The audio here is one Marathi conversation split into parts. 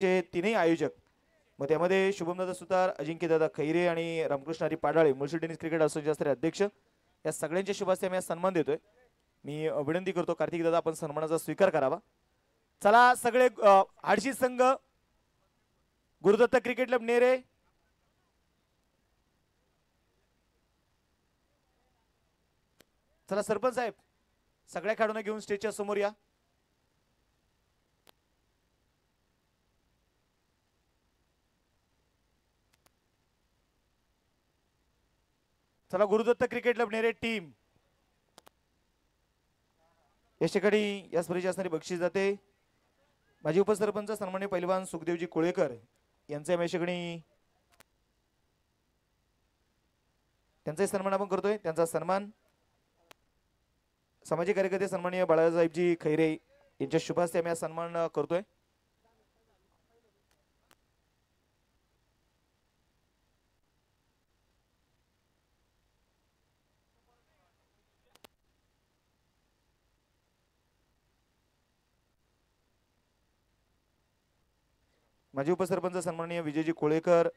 चे तीनही आयोजक, मग त्यामध्ये शुभमदादा सुतार, अजिंक्यदादा खैरे आणि रामकृष्ण हरी पाडाळे मुळशी टेनिस क्रिकेट असोसिएशनचे अध्यक्ष, या सगळ्यांच्या शुभास्ते मी सन्मान देतोय. मी विनंती करतो कार्तिक दादा आपण सन्मानाचा स्वीकार करावा. चला सगळे आडशी संघ, गुरुदत्त क्रिकेट क्लब नेरे, चला सरपंच साहेब सगळ्या खेळाडूंना घेऊन स्टेजच्या समोर या. चला गुरुदत्त क्रिकेट क्लब नेरे टीम, या ठिकाणी या स्पर्धेची असणारी बक्षीस जाते. माजी उपसरपंच सन्मान्य पैलवान सुखदेवजी कोळेकर यांचा या ठिकाणी त्यांचाही सन्मान आपण करतोय. त्यांचा सन्मान सामाजिक कार्यकर्ते सन्माननीय बाळासाहेबजी खैरे यांच्या शुभास्ते आम्ही सन्मान करतोय. माजी उपसरपंच सन्माननीय विजयजी कोळेकर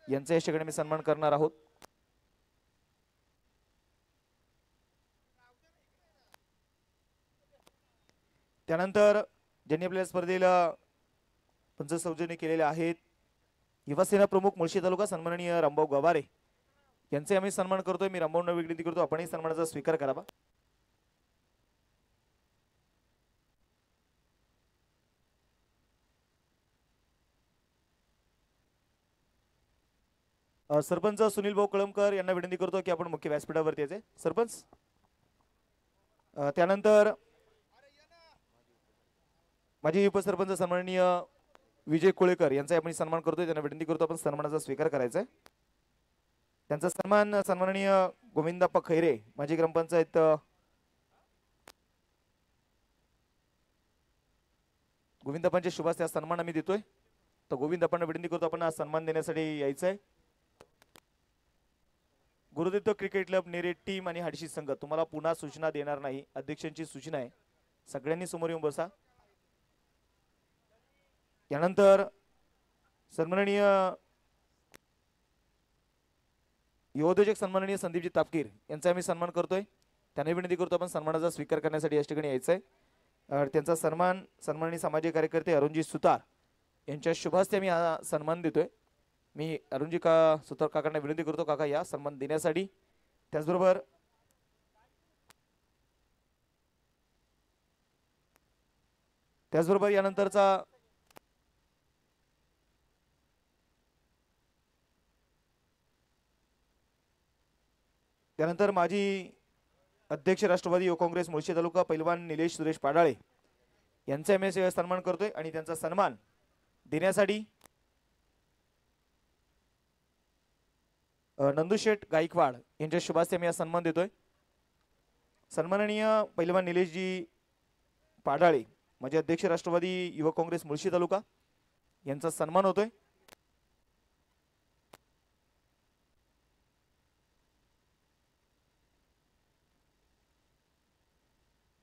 यांचा या ठिकाणी मी सन्मान करणार आहोत. त्यानंतर ज्यांनी आपल्या स्पर्धेला पंच सौजन्य केलेले आहेत युवासेना प्रमुख मुळशी तालुका सन्माननीय रामभाऊ गवारे यांचे आम्ही सन्मान करतोय. मी रामभाऊंना विनंती करतो आपणही सन्मानाचा स्वीकार करावा. सरपंच सुनील भाऊ कळमकर यांना विनंती करतो की आपण मुख्य व्यासपीठावरती यायचे सरपंच. त्यानंतर माजी उपसरपंच सन्माननीय विजय कोळेकर यांचा आपण सन्मान करतोय. त्यांना विनंती करतो आपण सन्मानाचा स्वीकार करायचा आहे. त्यांचा सन्मान सन्माननीय गोविंदप्पा खैरे माजी ग्रामपंचायत गोविंदप्पांच्या शुभास्ते सन्मान आम्ही देतोय. तर गोविंदप्पांना विनंती करतो आपण हा सन्मान देण्यासाठी यायचं आहे. गुरुदत्त क्रिकेट क्लब नेरे टीम आणि हाडशी संघ तुम्हाला पुन्हा सूचना देणार नाही. अध्यक्षांची सूचना आहे सगळ्यांनी समोर येऊन बसा. यानंतर सन्माननीय युवोद्योजक सन्माननीय संदीपजी तापकीर यांचा आम्ही सन्मान करतोय. त्यांना विनंती करतो आपण सन्मानाचा स्वीकार करण्यासाठी या ठिकाणी यायचं आहे. त्यांचा सन्मान सन्माननीय सामाजिक कार्यकर्ते अरुणजी सुतार यांच्या शुभास्ते आम्ही हा सन्मान देतोय. मी अरुणजी सुतार काकांना विनंती करतो काका या सन्मान देण्यासाठी. त्याचबरोबर यानंतरचा त्यानंतर माजी अध्यक्ष राष्ट्रवादी युवक काँग्रेस मुळशी तालुका पैलवान निलेश सुरेश पाडाळे यांचा आम्ही सन्मान करतोय. आणि त्यांचा सन्मान देण्यासाठी नंदुशेठ गायकवाड यांच्या शुभास्ते आम्ही सन्मान देतोय. सन्माननीय पैलवान निलेशजी पाडाळे माजी अध्यक्ष राष्ट्रवादी युवक काँग्रेस मुळशी तालुका यांचा सन्मान होतोय.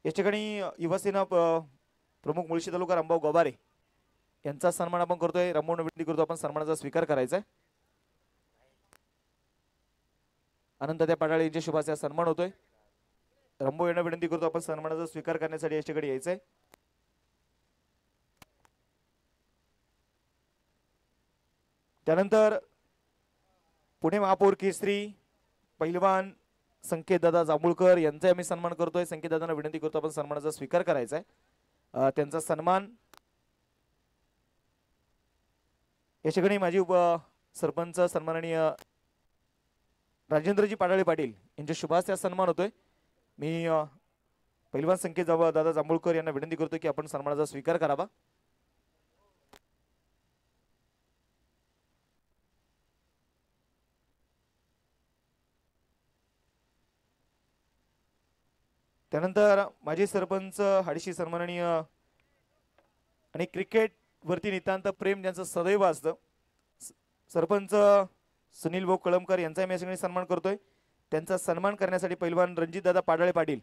या ठिकाणी युवासेना प्रमुख मुळशी तालुका रामभाऊ गवारे यांचा सन्मान आपण करतोय. रामभाऊंना विनंती करतो आपण सन्मानाचा स्वीकार करायचा आहे. अनंत त्या पाडाळे यांच्या शुभास्ते सन्मान होतोय. रामभाऊ यांना विनंती करतो आपण सन्मानाचा स्वीकार करण्यासाठी या ठिकाणी यायचंय. त्यानंतर पुणे महापौर केसरी पैलवान संकेतदादा जांभूळकर यांचा आम्ही सन्मान करतोय. संकेतदादांना विनंती करतो आपण सन्मानाचा स्वीकार करायचा आहे. त्यांचा सन्मान या ठिकाणी माजी सरपंच सन्माननीय राजेंद्रजी पाडाळे पाटील यांच्या शुभास्ते सन्मान होतोय. मी पैलवान संकेत दादा जांभूळकर यांना विनंती करतो की आपण सन्मानाचा स्वीकार करावा. त्यानंतर माजी सरपंच हाडशी सन्माननीय आणि क्रिकेट वरती नितांत प्रेम ज्यांचं सदैव असतं सरपंच सुनील भाऊ कळमकर यांचा मी सन्मान करतोय. त्यांचा सन्मान करण्यासाठी पैलवान रणजितदादा पाडाळे पाटील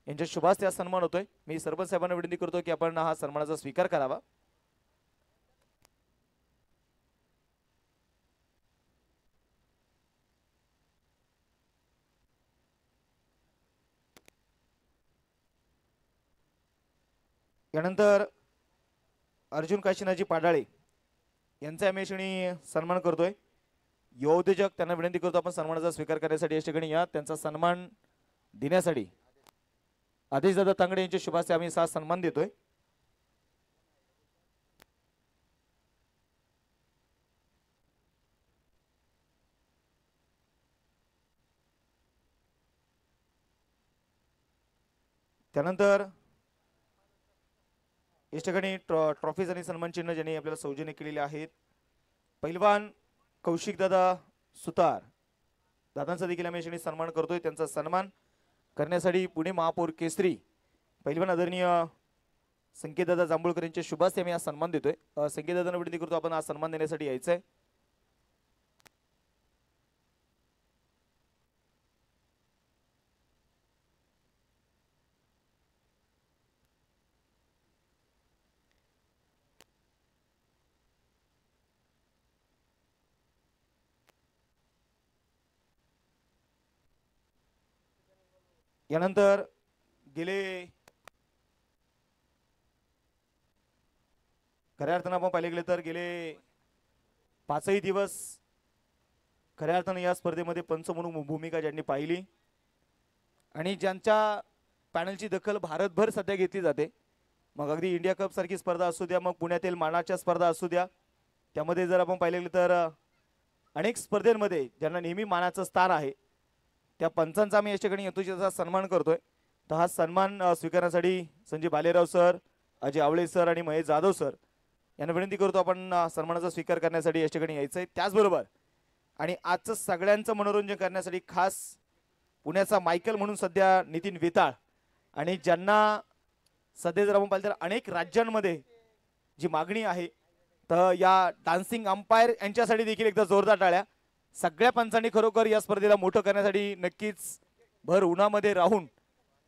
यांच्या शुभास्ते सन्मान होतोय. मी सरपंच साहेबांना विनंती करतो की आपण हा सन्मानाचा स्वीकार करावा. यानंतर अर्जुन काशीनाथजी पाडाळे यांचा या ठिकाणी सन्मान करतोय. युवा उद्योजक त्यांना विनंती करतो आपण सन्मानाचा स्वीकार करण्यासाठी या ठिकाणी या. त्यांचा सन्मान देण्यासाठी आदेशदादा तांगडे यांच्या शुभ हस्ते आम्ही सन्मान देतोय. त्यानंतर या ठिकाणी ट्रॉफीज आणि सन्मान चिन्ह ज्यांनी आपल्याला सौजन्य केलेले आहेत. पहिलवान कौशिकदादा सुतार दादांचा देखील आम्ही या सन्मान करतोय. त्यांचा सन्मान करण्यासाठी पुणे महापौर केसरी पहिलवान आदरणीय संकेतदादा जांभूळकर यांच्या शुभ हस्ते आम्ही हा सन्मान देतोय. संकेतदादांना विनंती करतो आपण हा सन्मान देण्यासाठी यायचंय. यानंतर गेले खऱ्या अर्थानं आपण पाहिले गेले तर गेले 5ही दिवस खऱ्या अर्थानं या स्पर्धेमध्ये पंच म्हणून भूमिका ज्यांनी पाहिली आणि ज्यांच्या पॅनलची दखल भारतभर सध्या घेतली जाते. मग अगदी इंडिया कप सारखी स्पर्धा असू द्या, मग पुण्यातील मानाच्या स्पर्धा असू द्या, त्यामध्ये जर आपण पाहिले गेले तर अनेक स्पर्धेमध्ये ज्यांना नेहमी मानाचं स्थान आहे त्या पंचांचा आम्ही या ठिकाणी यथोचित सन्मान करतोय. तर हा सन्मान स्वीकारण्यासाठी संजय बालेराव सर, अजय आवळे सर आणि महेश जाधव सर यांना विनंती करतो आपण सन्मानाचा स्वीकार करण्यासाठी या ठिकाणी यायचं आहे. त्याचबरोबर आणि आजचं सगळ्यांचं मनोरंजन करण्यासाठी खास पुण्याचा मायकल म्हणून सध्या नितीन वेताळ आणि ज्यांना सध्या जर आपण पाहिलं तर अनेक राज्यांमध्ये जी मागणी आहे तर या डान्सिंग अंपायर यांच्यासाठी देखील एकदा जोरदार टाळ्या. सगळ्या पंचांनी खरोखर या स्पर्धेला मोठं करण्यासाठी नक्कीच भर उन्हामध्ये राहून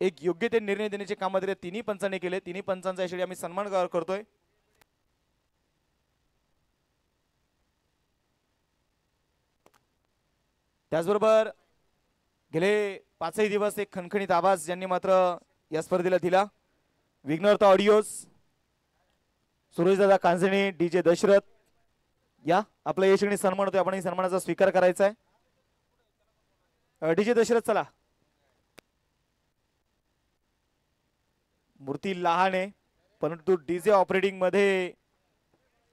एक योग्य ते निर्णय देण्याचे काम मात्र तिन्ही पंचांनी केले. तिन्ही पंचांचा यासाठी आम्ही सन्मान करतोय. त्याचबरोबर गेले 5ही दिवस एक खणखणीत आवाज ज्यांनी मात्र या स्पर्धेला दिला. विघ्नहर्ता ऑडिओज, सुरेशदादा कांजणे, डीजे दशरथ या आपला या ठिकाणी सन्मान होतोय. आपण सन्मानाचा स्वीकार करायचा आहे. डीजे दशरथ चला. मूर्ती लहान आहे परंतु डीजे ऑपरेटिंग मध्ये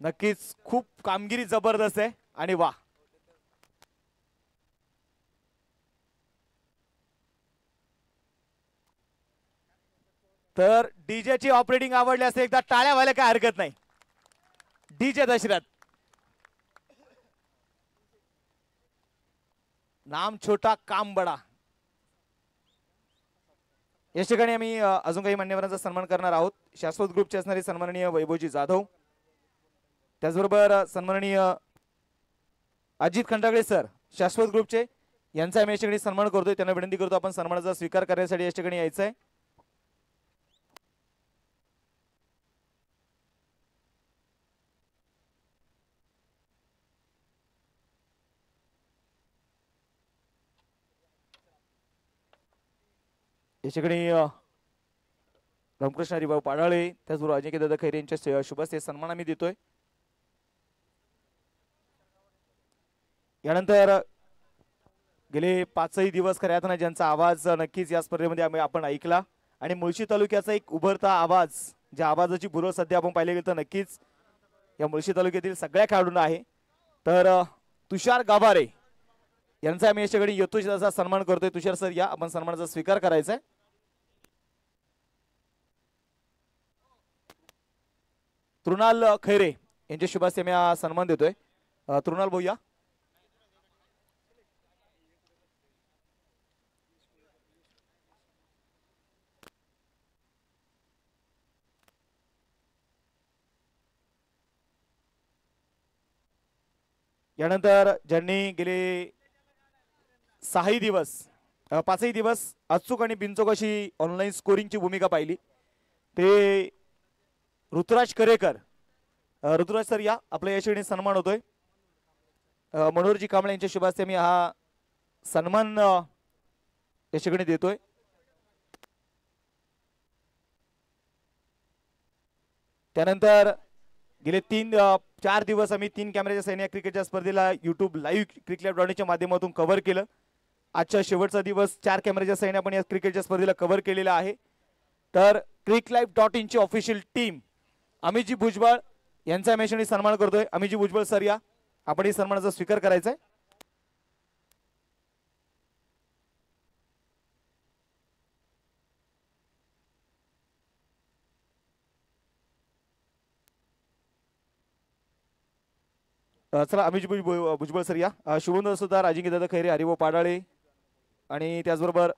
नक्कीच खूप कामगिरी जबरदस्त आहे आणि वा तर डीजेची ऑपरेटिंग आवडली असेल एकदा टाळ्या व्हायला काय हरकत नाही. डीजे दशरथ नाम छोटा काम बडा. या ठिकाणी आम्ही अजून काही मान्यवरांचा सन्मान करणार आहोत. शाश्वत ग्रुपचे असणारे सन्माननीय वैभवजी जाधव, त्याचबरोबर सन्माननीय अजित खंडागळे सर शाश्वत ग्रुपचे यांचा आम्ही या ठिकाणी सन्मान करतोय. त्यांना विनंती करतो आपण सन्मानाचा स्वीकार करण्यासाठी या ठिकाणी यायचं आहे. याच्याकडे रामकृष्ण हरिभाऊ पाडाळे त्याचबरोबर अजिंक्य दादा खैरे यांच्या शुभ हस्ते सन्मान आम्ही देतोय. यानंतर गेले 5ही दिवस खऱ्या अर्थानं ज्यांचा आवाज नक्कीच या स्पर्धेमध्ये आपण ऐकला आणि मुळशी तालुक्याचा एक उभरता आवाज, ज्या आवाजाची बुरळ सध्या आपण पाहिले गेलं तर नक्कीच या मुळशी तालुक्यातील सगळ्या खेळाडूंना आहे. तर तुषार गाभारे यांचा आम्ही याच्याकडे यथोचित असा सन्मान करतोय. तुषार सर या, आपण सन्मानाचा स्वीकार करायचा आहे. तृणाल खैरे यांच्या शुभ हस्ते आम्ही सन्मान देतोय. तृणाल भाऊ या. यानंतर ज्यांनी गेले 5ही दिवस अचूक आणि बिनचूक अशी ऑनलाईन स्कोरिंगची भूमिका पाहिली ते ऋतुराज करेकर. ऋतुराज सर या, आपल्या याशिवाय सन्मान होतोय. मनोहरजी कांबळे यांच्या शुभ हस्ते मी हा सन्मान याशिवाय देतोय. त्यानंतर गेले 4 दिवस आम्ही 3 कॅमेऱ्याच्या सैन्य क्रिकेटच्या स्पर्धेला YouTube लाईव्ह क्रिकेट.च्या माध्यमातून कव्हर केलं. आजचा शेवटचा दिवस 4 कॅमेऱ्याच्या सैन्य आपण या क्रिकेटच्या स्पर्धेला कव्हर केलेला आहे. तर cricklive.in ची ऑफिशियल टीम अमितजी भुजबळ यांचा मेशनी सन्मान करतोय. अमितजी भुजबळ सर या, आपण ही सन्मानाचा स्वीकार करायचा आहे. चला अमितजी भुजबळ सर या. शुभम सुतार, अजिंक्य दादा खैरे, हरिभाऊ पाडाळे आणि त्याचबरोबर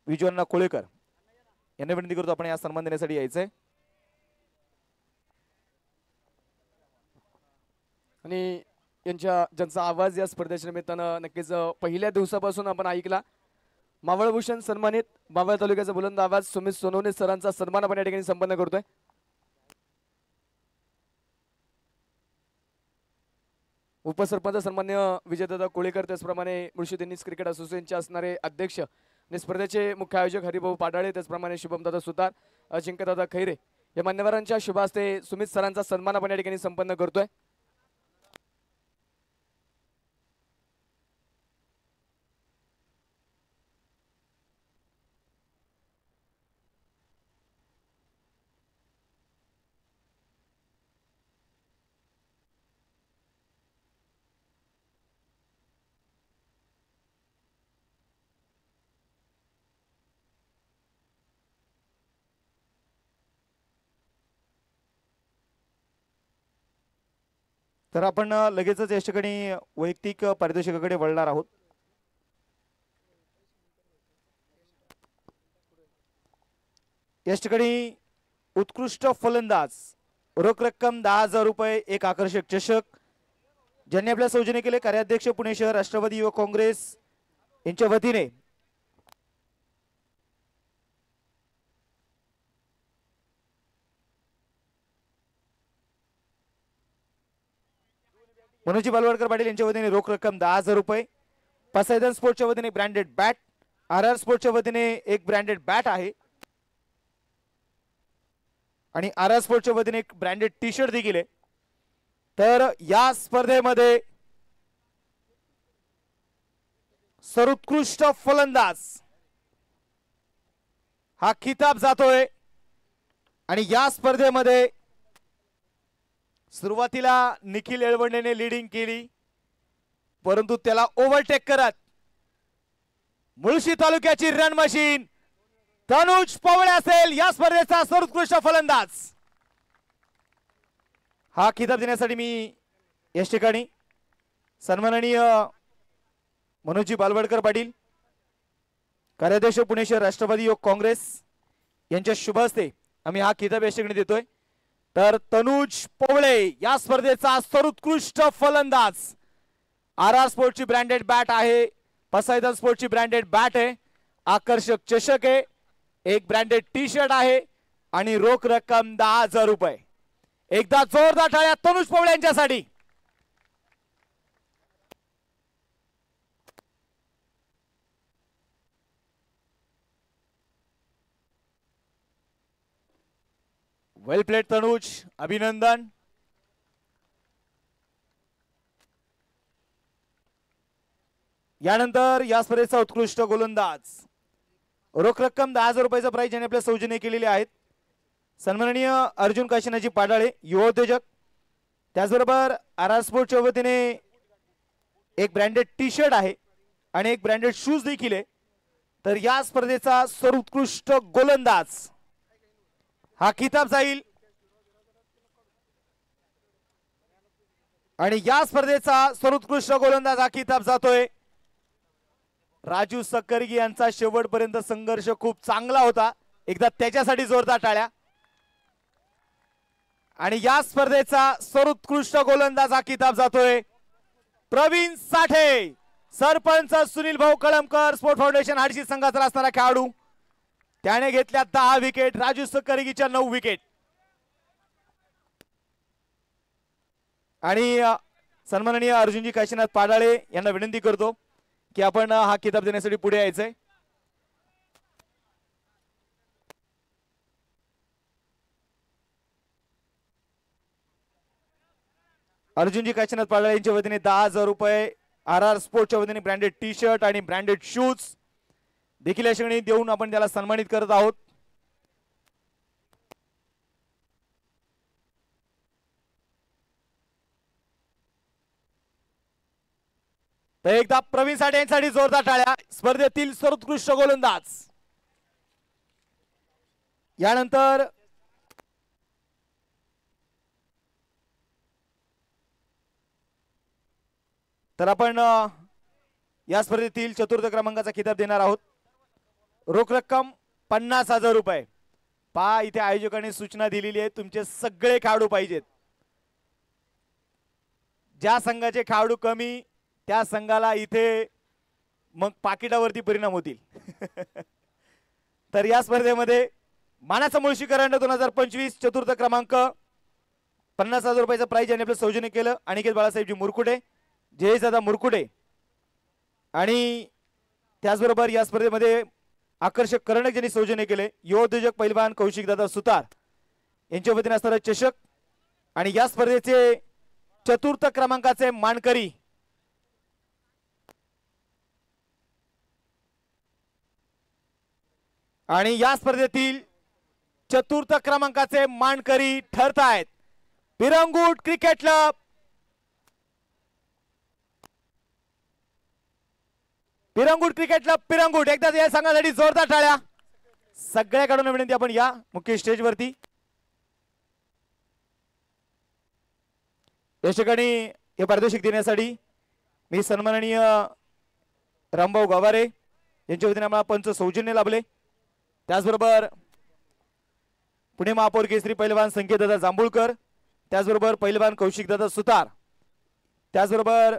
विजयअण्णा कोळेकर यांना विनंती करतो आपण या सन्मान देण्यासाठी यायचंय. आणि ज्यांचा आवाज या स्पर्धेच्या निमित्तानं नक्कीच पहिल्या दिवसापासून आपण ऐकला. मावळभूषण सन्मानित मावळ तालुक्याचा बुलंद आवाज सुमित सोनवणे सरांचा सन्मान आपण या ठिकाणी संपन्न करतोय. उपसरपंच सन्मान्य विजयदादा कोळेकर, त्याचप्रमाणे मुळशी टेनिस क्रिकेट असोसिएशनचे असणारे अध्यक्ष आणि स्पर्धेचे मुख्य आयोजक हरिभाऊ पाडाळे, त्याचप्रमाणे शुभमदादा सुतार, अजिंक्यदादा खैरे या मान्यवरांच्या शुभ हस्ते सुमित सरांचा सन्मान आपण या ठिकाणी संपन्न करतोय. तर आपण लगेचच या ठिकाणी वैयक्तिक पारितोषिकाकडे वळणार आहोत. या ठिकाणी उत्कृष्ट फलंदाज रोख रक्कम 10,000 रुपये, एक आकर्षक चषक ज्यांनी आपल्या सौजन्य केले कार्याध्यक्ष पुणे शहर राष्ट्रवादी युवक काँग्रेस यांच्या वतीने मनोजी बालवाडकर पाटील यांच्या वतीने रोख रक्कम 10,000 रुपये, पसायदन स्पोर्टच्या वतीने ब्रँडेड बॅट, RR स्पोर्टच्या वतीने एक ब्रँडेड बॅट आहे आणि RR स्पोर्टच्या वतीने एक ब्रँडेड टी शर्ट देखील आहे. तर या स्पर्धेमध्ये सर्वोत्कृष्ट फलंदाज हा खिताब जातोय आणि या स्पर्धेमध्ये सुरुवातीला निखिल येळवंडेने लीडिंग केली, परंतु त्याला ओव्हरटेक करत मुळशी तालुक्याची रन मशीन तनुज पवळे असेल या स्पर्धेचा सर्वोत्कृष्ट फलंदाज. हा खिताब देण्यासाठी मी या ठिकाणी सन्माननीय मनोजी बालवडकर पाटील कार्याध्यक्ष पुणे शहर राष्ट्रवादी युवक काँग्रेस यांच्या शुभ हस्ते आम्ही हा खिताब या ठिकाणी देतोय. तर तनुज पवळे या स्पर्धेचा सर्वोत्कृष्ट फलंदाज. RR स्पोर्टची ब्रँडेड बॅट आहे, पसायदन स्पोर्टची ब्रँडेड बॅट आहे, आकर्षक चषक आहे, एक ब्रँडेड टी शर्ट आहे आणि रोख रक्कम 10,000 रुपये. एकदा जोरदार टाळ्या तनुज पवळे यांच्यासाठी. वेल प्लेड तनुज, अभिनंदन. यानंतर या स्पर्धेचा उत्कृष्ट गोलंदाज रोख रक्कम 10,000 रुपयाचा प्राइज ज्याने आपल्या सौजन्य केलेले आहेत सन्माननीय अर्जुन काशीनाथजी पाडाळे युवा उद्योजक, त्याचबरोबर RR स्पोर्टच्या वतीने एक ब्रँडेड टी शर्ट आहे आणि एक ब्रँडेड शूज देखील आहे. तर या स्पर्धेचा सर्वोत्कृष्ट गोलंदाज हा किताब जाईल आणि या स्पर्धेचा सर्वोत्कृष्ट गोलंदाज हा किताब जातोय. राजू सक्करगी यांचा शेवटपर्यंत संघर्ष खूप चांगला होता, एकदा त्याच्यासाठी जोरदार टाळ्या. आणि या स्पर्धेचा सर्वोत्कृष्ट गोलंदाज हा किताब जातोय प्रवीण साठे, सरपंच सुनील भाऊ कळमकर, स्पोर्ट फाउंडेशन हाडशी संघाचा असणारा खेळाडू. त्याने घेतल्या 10 विकेट, राजू सक्करगीच्या 9 विकेट. आणि सन्माननीय अर्जुनजी काशीनाथ पाडाळे यांना विनंती करतो की आपण हा किताब देण्यासाठी पुढे यायचंय. अर्जुनजी काशीनाथ पाडळे यांच्या वतीने 10,000 रुपये, RR स्पोर्टच्या वतीने ब्रँडेड टी शर्ट आणि ब्रँडेड शूज देखील या ठिकाणी देऊन आपण त्याला सन्मानित करत आहोत. तर एकदा प्रवीण साठे यांसाठी जोरदार टाळ्या. स्पर्धेतील सर्वोत्कृष्ट गोलंदाज. यानंतर तर आपण या स्पर्धेतील चतुर्थ क्रमांकाचा खिताब देणार आहोत. रोख रक्कम 50,000 रुपये. पहा इथे आयोजकांनी सूचना दिलेली आहे, तुमचे सगळे खेळाडू पाहिजेत. ज्या संघाचे खेळाडू कमी त्या संघाला इथे मग पाकिटावरती परिणाम होतील. तर या स्पर्धेमध्ये मानाचा मुळशी करंड 2025 चतुर्थ क्रमांक 50,000 रुपयाचं प्राइज यांनी आपलं सौजन्य केलं. अनिकेत बाळासाहेबजी मुरकुटे, जयेशदादा मुरकुटे आणि त्याचबरोबर या स्पर्धेमध्ये आकर्षक करंडक ज्यांनी सौजन्य केले युवा उद्योजक पैलवान कौशिकदादा सुतार यांच्या वतीने असणारा चषक आणि या स्पर्धेचे चतुर्थ क्रमांकाचे मानकरी आणि या स्पर्धेतील चतुर्थ क्रमांकाचे मानकरी ठरत आहेत Pirangut cricket club. Pirangut cricket club Pirangut. एकदा या संघासाठी जोरदार टाळ्या. सगळ्याकडून विनंती आपण या मुख्य स्टेज वरती. या ठिकाणी हे पारितोषिक देण्यासाठी मी सन्माननीय रामभाऊ गवारे यांच्या वतीने आम्हाला पंच सौजन्य लाभले. त्याचबरोबर पुणे महापौर केसरी पैलवान संकेतदादा जांभूळकर, त्याचबरोबर पैलवान कौशिकदादा सुतार, त्याचबरोबर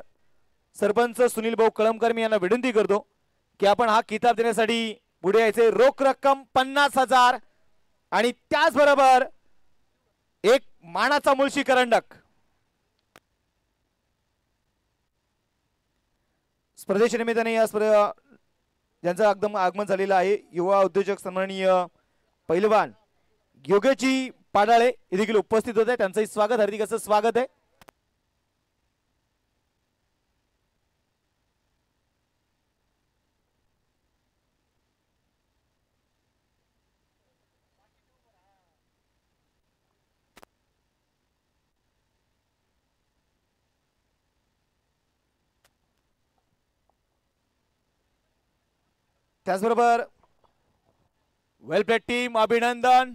सरपंच सुनील भाऊ कळमकर. मी यांना विनंती करतो की आपण हा किताब देण्यासाठी पुढे यायचे. रोख रक्कम 50,000 आणि त्याचबरोबर एक मानाचा मुळशी करंडक. स्पर्धेच्या निमित्ताने या स्पर्धा ज्यांचं एकदम आगमन झालेलं आहे युवा उद्योजक सन्माननीय पैलवान योगेशजी पाडाळे हे देखील उपस्थित होते. त्यांचंही स्वागत, हार्दिक असं स्वागत आहे. त्याचबरोबर वेल प्लेड टीम अभिनंदन.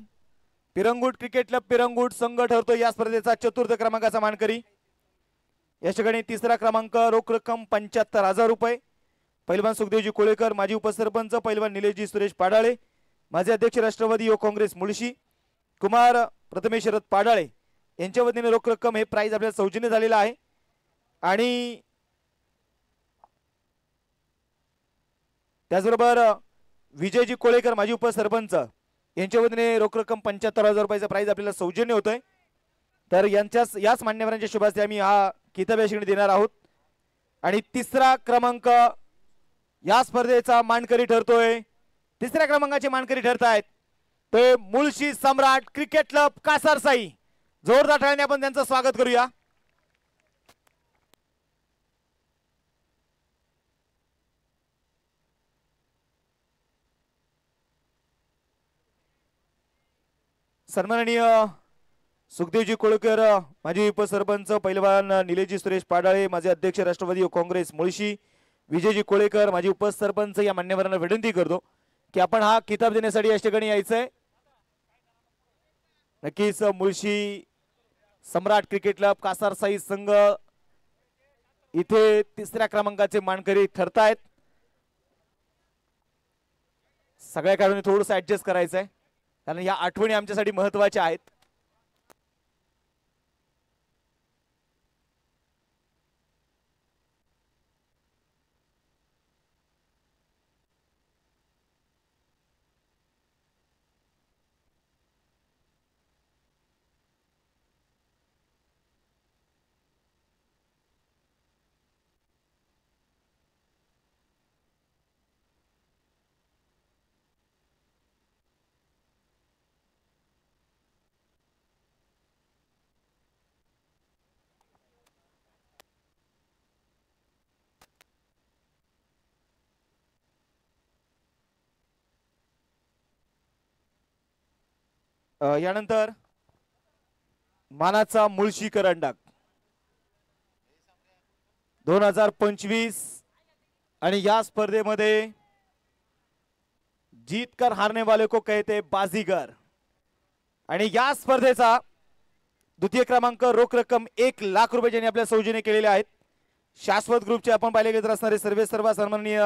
पिरंगुट क्रिकेट क्लब पिरंगुट संघ ठरतो या स्पर्धेचा चतुर्थ क्रमांकाचा मानकरी. या ठिकाणी तिसरा क्रमांक रोख रक्कम 75,000 रुपये. पैलवान सुखदेवजी कोळेकर, माजी उपसरपंच पैलवान निलेशजी सुरेश पाडाळे, माजी अध्यक्ष राष्ट्रवादी युवक काँग्रेस मुळशी कुमार प्रथमेश शरद पाडाळे यांच्या वतीने रोख रक्कम हे प्राइज आपल्याला सौजन्य झालेलं आहे. आणि त्याचबरोबर विजयजी कोळेकर माजी उपसरपंच यांच्या वतीने रोख रक्कम 75,000 रुपयाचा प्राइज आपल्याला सौजन्य होतोय. तर याच मान्यवरांच्या शुभ हस्ते आम्ही हा किताब या ठिकाणी देणार आहोत. आणि तिसरा क्रमांक या स्पर्धेचा मानकरी ठरतोय. तिसऱ्या क्रमांकाचे मानकरी ठरत आहेत ते मुळशी सम्राट क्रिकेट क्लब कासारसाई. जोरदार टाळ्याने आपण त्यांचं स्वागत करूया. सन्माननीय सुखदेवजी कोळकर, माजी उपसरपंच पैलवान निलेशजी सुरेश पाडाळे, माझे अध्यक्ष राष्ट्रवादी काँग्रेस मुळशी विजयजी कोळेकर, माजी उपसरपंच या मान्यवरांना विनंती करतो की आपण हा किताब देण्यासाठी या ठिकाणी यायचंय. नक्कीच मुळशी सम्राट क्रिकेट क्लब कासारसाई संघ इथे तिसऱ्या क्रमांकाचे मानकरी ठरतायत. सगळ्या खेळाडूंनी थोडंसं ऍडजस्ट करायचंय कारण या आठवणी आमच्यासाठी महत्त्वाच्या आहेत. यानंतर मानाचा मुळशी करंडक 2025 आणि या स्पर्धेमध्ये जीतकर हारने वाले को कहते बाजीगर आणि या स्पर्धेचा द्वितीय क्रमांक रोख रक्कम 1 लाख रुपये ज्यांनी आपल्या सौजन्य केलेले आहेत. शाश्वत ग्रुपचे आपण पाहिले गेले तर असणारे सर्व सन्माननीय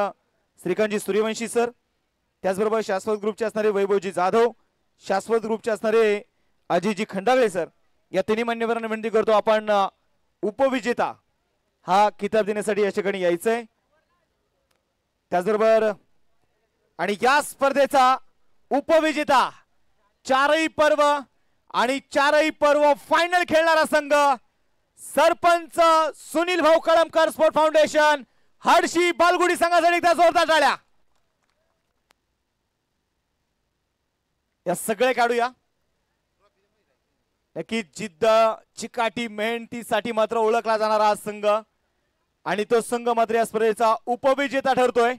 श्रीकांतजी सूर्यवंशी सर, त्याचबरोबर शाश्वत ग्रुपचे असणारे वैभवजी जाधव, शाश्वत ग्रुपचे असणारे अजयजी खंडागळे सर, या तिन्ही मान्यवरांना विनंती करतो आपण उपविजेता हा किताब देण्यासाठी या ठिकाणी यायचंय. त्याचबरोबर आणि या स्पर्धेचा उपविजेता चारही पर्व आणि चारही पर्व फायनल खेळणारा संघ सरपंच सुनील भाऊ कळमकर स्पोर्ट फाउंडेशन हडशी बालगुडी संघासाठी एकदा जोरदार टाळ्या. या सगळे काढूया. नक्की जिद्द चिकाटी मेहनतीसाठी मात्र ओळखला जाणारा हा संघ आणि तो संघ मात्र या स्पर्धेचा उपविजेता ठरतोय.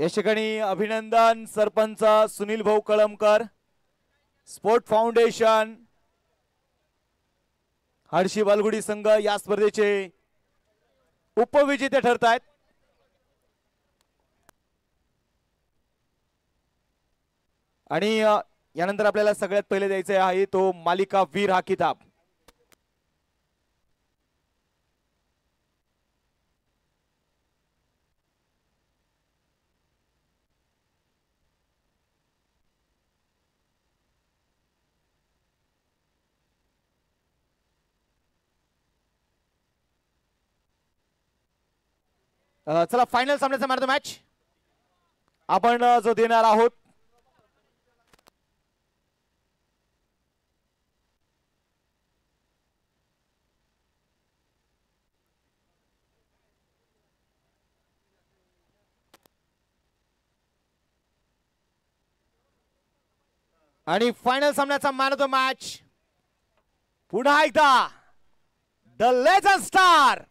या ठिकाणी अभिनंदन सरपंच सुनील भाऊ कळमकर स्पोर्ट फाउंडेशन हडशी बालगुडी संघ या स्पर्धेचे उपविजेते ठरत आहेत. आणि यानंतर आपल्याला सगळ्यात पहिले द्यायचे आहे तो मालिका वीर हा किताब. चला फायनल सामन्याचा मॅन ऑफ द मॅच आपण जो देणार आहोत आणि फायनल सामन्याचा मॅन ऑफ द मॅच पुन्हा एकदा द लेजंड स्टार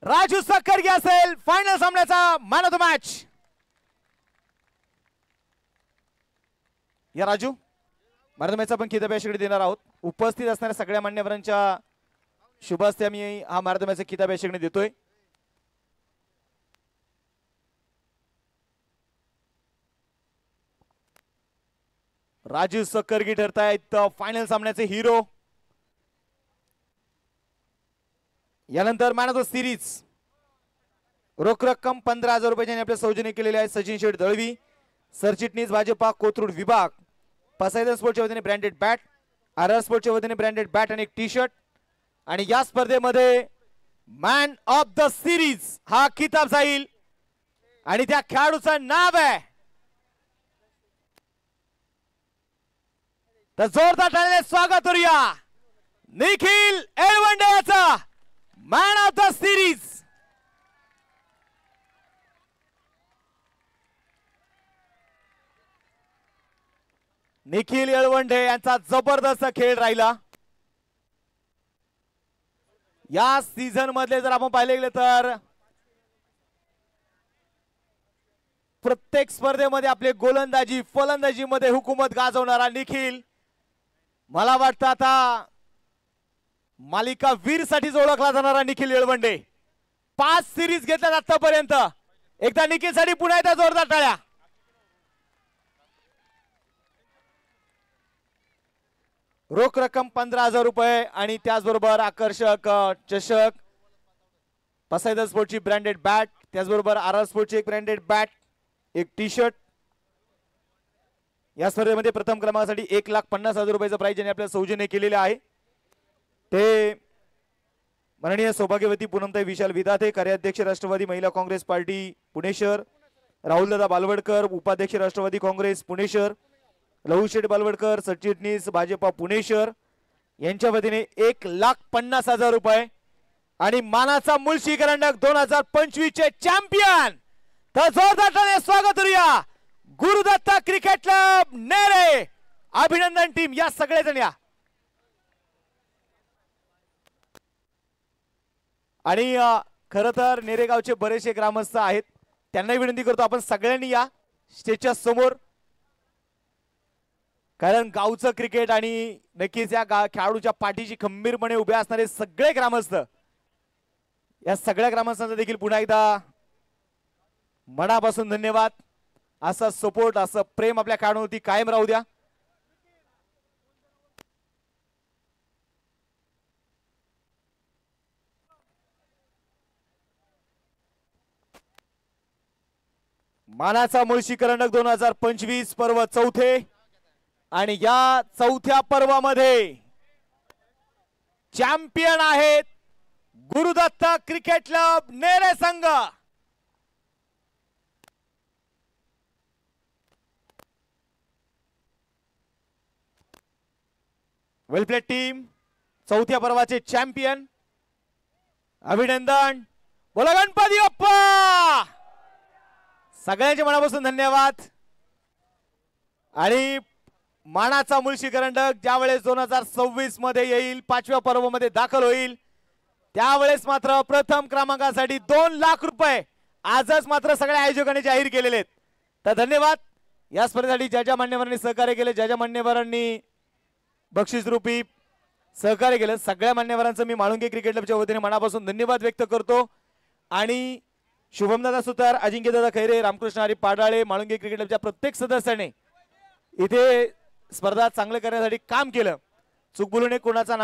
राजू सक्करगी असेल फायनल सामन्याचा मॅन ऑफ द मॅच. या Raju man of the match आपण किताब याकडे देणार आहोत. उपस्थित असणाऱ्या सगळ्या मान्यवरांच्या शुभ हस्ते आम्ही हा मॅन ऑफ द मॅच किताब याकडे देतोय. राजू सक्करगी ठरतायत फायनल सामन्याचे हिरो. यानंतर मॅन ऑफ द सिरीज रोख रक्कम 15,000 रुपये आपल्या सौजन्य केलेले आहे सचिन शेठ दळवी, सरचिटणीस भाजपा कोथरूड विभाग, पसायदन स्पोर्टच्या वतीने ब्रँडेड बॅट, आर स्पोर्टच्या वतीने ब्रँडेड बॅट आणि एक टी शर्ट. आणि या स्पर्धेमध्ये मॅन ऑफ द सिरीज हा किताब जाईल आणि त्या खेळाडूचं नाव आहे तर जोरदार टाळ्याने स्वागत करूया निखिल एळवंडे याचा man of the series. Nikhil Yelwande यांचा जबरदस्त खेळ राहिला या सीझन मधले. जर आपण पाहिले गेले तर प्रत्येक स्पर्धेमध्ये आपले गोलंदाजी फलंदाजी मध्ये हुकूमत गाजवणारा निखिल मला वाटतं आता मालिका वीर साठी ओळखला जाणारा निखिल येळवंडे 5 सिरीज घेतल्यात आतापर्यंत. एकदा निखिल साठी पुन्हा एकदा जोरदार टाळ्या. रोख रक्कम 15,000 रुपये आणि त्याचबरोबर आकर्षक चषक, पसायदन स्पोर्टची ब्रँडेड बॅट, त्याचबरोबर आर स्पोर्टची एक ब्रँडेड बॅट, एक टी शर्ट. या स्पर्धेमध्ये प्रथम क्रमांकासाठी 1,50,000 रुपयाचं प्राइज ज्यांनी आपल्या सौजन्य केलेले आहे. ते माननीय सौभाग्यवती पूनमताई विशाल विधाते, कार्याध्यक्ष राष्ट्रवादी महिला काँग्रेस पार्टी पुणे शहर, राहुलदादा बालवडकर उपाध्यक्ष राष्ट्रवादी काँग्रेस पुणे शहर, लहूशेठ बालवडकर सरचिटणीस भाजपा पुणे शहर यांच्या वतीने 1,50,000 रुपये आणि मानाचा मुळशी करंडक 2025 चे चॅम्पियन. तर जोरदार स्वागत करूया गुरुदत्त क्रिकेट क्लब नेरे. अभिनंदन टीम, या सगळे जण या. आणि खरं तर नेरेगावचे बरेचसे ग्रामस्थ आहेत, त्यांनाही विनंती करतो आपण सगळ्यांनी या स्टेजच्या समोर, कारण गावचं क्रिकेट आणि नक्कीच या खेळाडूच्या पाठीशी खंबीरपणे उभे असणारे सगळे ग्रामस्थ, या सगळ्या ग्रामस्थांचा देखील पुन्हा एकदा मनापासून धन्यवाद. असा सपोर्ट, असं प्रेम आपल्या खेळाडूंवरती कायम राहू द्या. मानाचा मुळशी करंडक 2025 पर्व चौथे, आणि या चौथ्या पर्वामध्ये चॅम्पियन आहेत गुरुदत्त क्रिकेट क्लब नेरे संघ. वेल प्लेड टीम, चौथ्या पर्वाचे चॅम्पियन. अभिनंदन. बोला गणपती बाप्पा. सगळ्यांच्या मनापासून धन्यवाद. आणि मानाचा मुळशी करंडक ज्यावेळेस 2026 मध्ये येईल, 5व्या पर्वामध्ये दाखल होईल, त्यावेळेस मात्र प्रथम क्रमांकासाठी 2 लाख रुपये आजच मात्र सगळ्या आयोजकांनी जाहीर केलेले आहेत. तर धन्यवाद. या स्पर्धेसाठी ज्या ज्या मान्यवरांनी सहकार्य केले, ज्या ज्या मान्यवरांनी बक्षीस रूपी सहकार्य केलं, सगळ्या मान्यवरांचं मी म्हाळुंगे क्रिकेट क्लबच्या वतीने मनापासून धन्यवाद व्यक्त करतो. आणि शुभमदादा सुतार, अजिंक्यदादा खैरे, रामकृष्ण हरी पाडाळे, म्हाळुंगे क्रिकेट क्लबच्या प्रत्येक सदस्याने इथे स्पर्धा चांगलं करण्यासाठी काम केलं. चूक बोलून कोणाचा